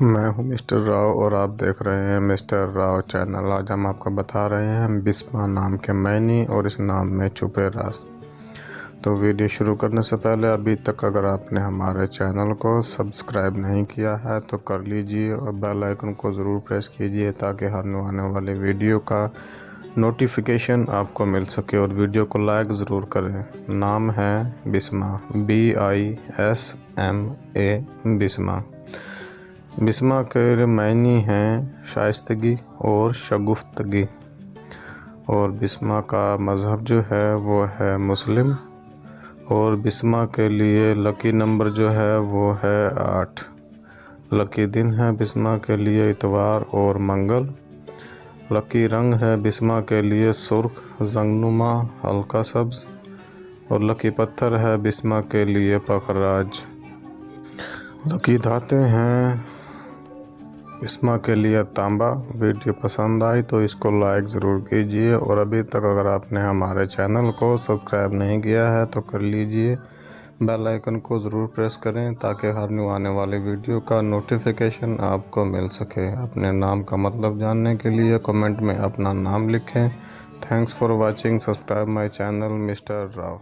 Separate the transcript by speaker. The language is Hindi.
Speaker 1: मैं हूं मिस्टर राव और आप देख रहे हैं मिस्टर राव चैनल। आज हम आपको बता रहे हैं बिस्मा नाम के मैनी और इस नाम में छुपे राज। तो वीडियो शुरू करने से पहले अभी तक अगर आपने हमारे चैनल को सब्सक्राइब नहीं किया है तो कर लीजिए और बेल आइकन को ज़रूर प्रेस कीजिए ताकि हर आने वाले वीडियो का नोटिफिकेशन आपको मिल सके और वीडियो को लाइक ज़रूर करें। नाम है बिस्मा, BISMA, बिस्मा। बिस्मा के मायने हैं शाइस्तगी और शगुफ्तगी। और बिस्मा का मज़हब जो है वो है मुस्लिम। और बिस्मा के लिए लकी नंबर जो है वो है 8। लकी दिन है बिस्मा के लिए इतवार और मंगल। लकी रंग है बिस्मा के लिए सुर्ख, जंगनुमा, हल्का सब्ज। और लकी पत्थर है बिस्मा के लिए पखराज। लकी धाते हैं बिस्मा के लिए तांबा। वीडियो पसंद आई तो इसको लाइक ज़रूर कीजिए और अभी तक अगर आपने हमारे चैनल को सब्सक्राइब नहीं किया है तो कर लीजिए। बेल आइकन को ज़रूर प्रेस करें ताकि हर न्यू आने वाले वीडियो का नोटिफिकेशन आपको मिल सके। अपने नाम का मतलब जानने के लिए कमेंट में अपना नाम लिखें। Thanks for watching. Subscribe my channel mister Rao.